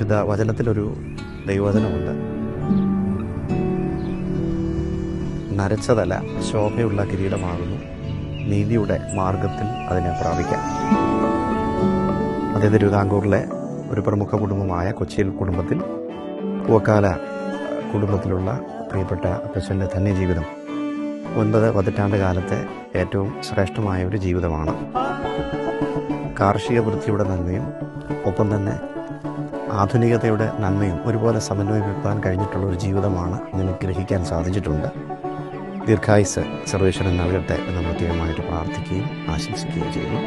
വിശുദ്ധ വചനത്തിലൊരു ദൈവവചനമുണ്ട്. നരച്ചതല ശോഭയുള്ള കിരീടമാകുന്നു, നീതിയുടെ മാർഗത്തിൽ അതിനെ പ്രാപിക്കാം. അതേ തിരുവിതാംകൂറിലെ ഒരു പ്രമുഖ കുടുംബമായ കൊച്ചിയിൽ കുടുംബത്തിൽ പൂവക്കാല കുടുംബത്തിലുള്ള പ്രിയപ്പെട്ട അപ്പച്ചൻ്റെ ധന്യജീവിതം 9 പതിറ്റാണ്ട് കാലത്തെ ഏറ്റവും ശ്രേഷ്ഠമായ ഒരു ജീവിതമാണ്. കാർഷിക വൃത്തിയുടെ നന്മയും ഒപ്പം തന്നെ ആധുനികതയുടെ നന്മയും ഒരുപോലെ സമന്വയിപ്പിക്കാൻ കഴിഞ്ഞിട്ടുള്ള ഒരു ജീവിതമാണ് ഇതിന് ഗ്രഹിക്കാൻ സാധിച്ചിട്ടുണ്ട്. ദീർഘായുസ് സർവേശ്വരൻ നൽകട്ടെ എന്ന് പ്രത്യേകമായിട്ട് പ്രാർത്ഥിക്കുകയും ആശംസിക്കുകയും ചെയ്യുന്നു.